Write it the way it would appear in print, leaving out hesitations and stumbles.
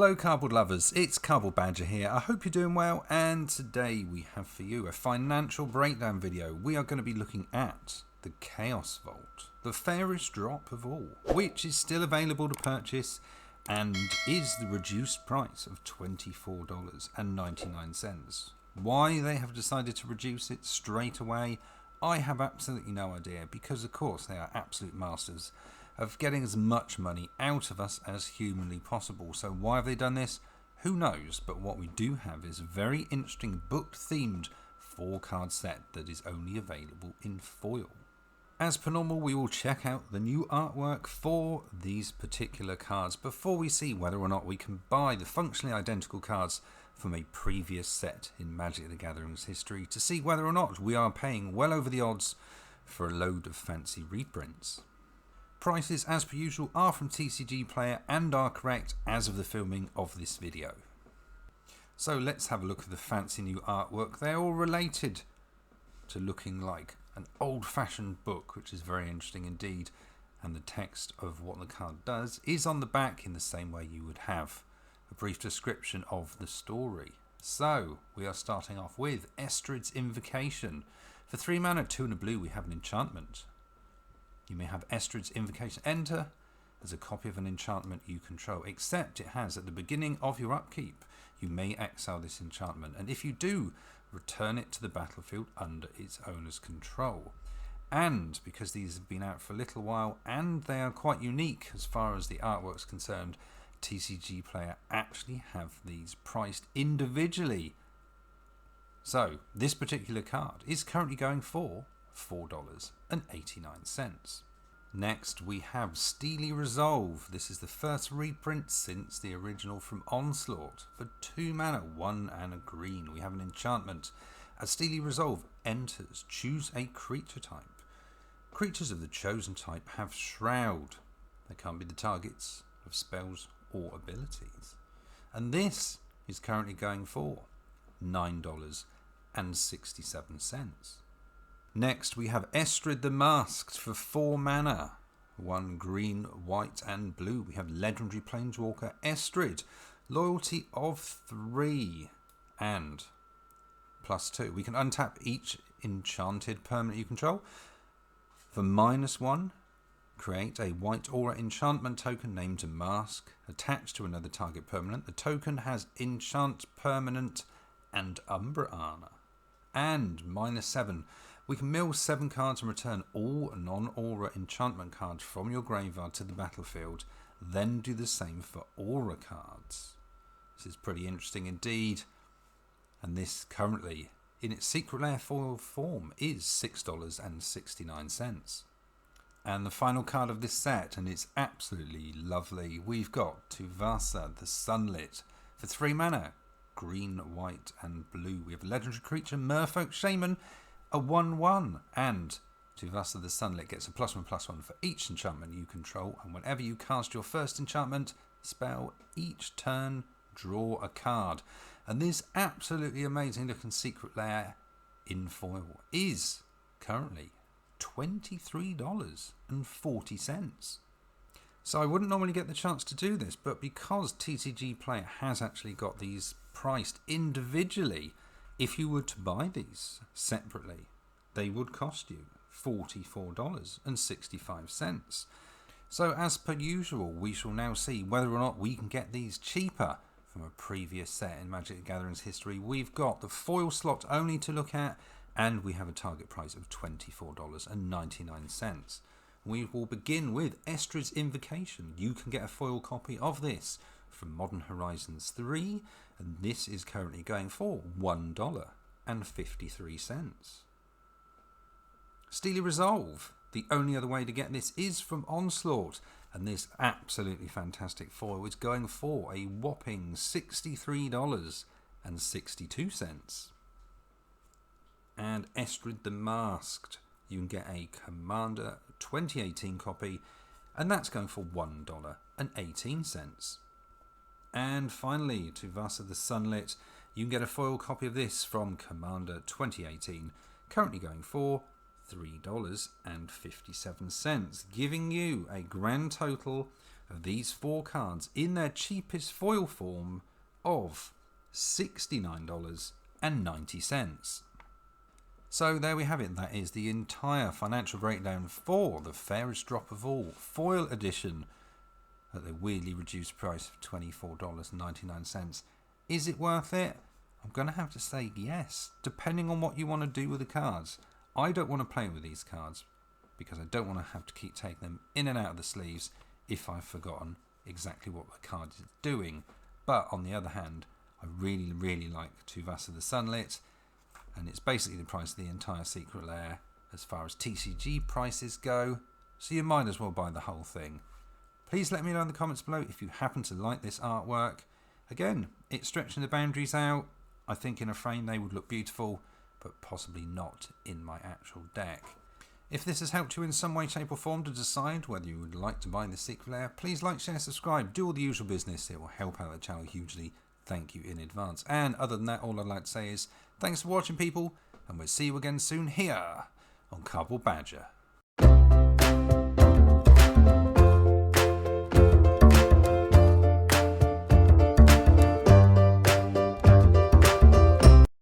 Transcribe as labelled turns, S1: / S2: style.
S1: Hello cardboard lovers, it's Cardboard Badger here. I hope you're doing well, and today we have for you a financial breakdown video. We are going to be looking at the Chaos Vault, the fairest drop of all, which is still available to purchase and is the reduced price of $24.99. Why they have decided to reduce it straight away, I have absolutely no idea, because of course they are absolute masters of getting as much money out of us as humanly possible. So why have they done this? Who knows, but what we do have is a very interesting book themed 4-card set that is only available in foil. As per normal, we will check out the new artwork for these particular cards before we see whether or not we can buy the functionally identical cards from a previous set in Magic the Gathering's history to see whether or not we are paying well over the odds for a load of fancy reprints. Prices, as per usual, are from TCG Player and are correct as of the filming of this video. So let's have a look at the fancy new artwork. They're all related to looking like an old-fashioned book, which is very interesting indeed. And the text of what the card does is on the back in the same way you would have a brief description of the story. So we are starting off with Estrid's Invocation. For 3 mana, 2 and a blue, we have an enchantment. You may have Estrid's Invocation enter as a copy of an enchantment you control, except it has at the beginning of your upkeep. You may exile this enchantment, and if you do, return it to the battlefield under its owner's control. And because these have been out for a little while and they are quite unique as far as the artwork's concerned, TCG Player actually have these priced individually. So this particular card is currently going for $4.89. Next we have Steely Resolve. This is the first reprint since the original from Onslaught. For 2 mana, 1 and a green, we have an enchantment. As Steely Resolve enters, choose a creature type. Creatures of the chosen type have Shroud. They can't be the targets of spells or abilities. And this is currently going for $9.67. Next we have Estrid the Masked for 4 mana. 1 green, white and blue. We have legendary planeswalker Estrid. Loyalty of 3 and +2. We can untap each enchanted permanent you control. For -1, create a white aura enchantment token named Mask attached to another target permanent. The token has enchant permanent and Umbra Armor. And -7. We can mill 7 cards and return all non-aura enchantment cards from your graveyard to the battlefield. Then do the same for aura cards. This is pretty interesting indeed. And this currently, in its Secret Lair foil form, is $6.69. And the final card of this set, and it's absolutely lovely, we've got Tuvasa the Sunlit. For 3 mana, green, white and blue. We have a legendary creature, Merfolk Shaman, a 1/1, and Tuvasa the Sunlit gets a +1/+1 for each enchantment you control, and whenever you cast your first enchantment spell each turn, draw a card. And this absolutely amazing looking Secret Lair in foil is currently $23.40. So I wouldn't normally get the chance to do this, but because TCG Player has actually got these priced individually, if you were to buy these separately, they would cost you $44.65. So as per usual, we shall now see whether or not we can get these cheaper from a previous set in Magic the Gathering's history. We've got the foil slot only to look at, and we have a target price of $24.99. We will begin with Estrid's Invocation. You can get a foil copy of this from Modern Horizons 3, and this is currently going for $1.53. Steely Resolve. The only other way to get this is from Onslaught, and this absolutely fantastic foil is going for a whopping $63.62. And Estrid the Masked. You can get a Commander 2018 copy, and that's going for $1.18. And finally, Tuvasa the Sunlit. You can get a foil copy of this from Commander 2018, currently going for $3.57, giving you a grand total of these 4 cards in their cheapest foil form of $69.90. So there we have it. That is the entire financial breakdown for the Fairest drop of all, foil edition, at the weirdly reduced price of $24.99. Is it worth it? I'm going to have to say yes, depending on what you want to do with the cards. I don't want to play with these cards because I don't want to have to keep taking them in and out of the sleeves if I've forgotten exactly what the card is doing. But on the other hand, I really, really like Tuvasa the Sunlit, and it's basically the price of the entire Secret Lair as far as TCG prices go, so you might as well buy the whole thing. Please let me know in the comments below if you happen to like this artwork. Again, it's stretching the boundaries out. I think in a frame they would look beautiful, but possibly not in my actual deck. If this has helped you in some way, shape or form to decide whether you would like to buy the Secret Lair, please like, share, subscribe, do all the usual business. It will help out the channel hugely. Thank you in advance. And other than that, all I'd like to say is thanks for watching, people, and we'll see you again soon here on Cardboard Badger.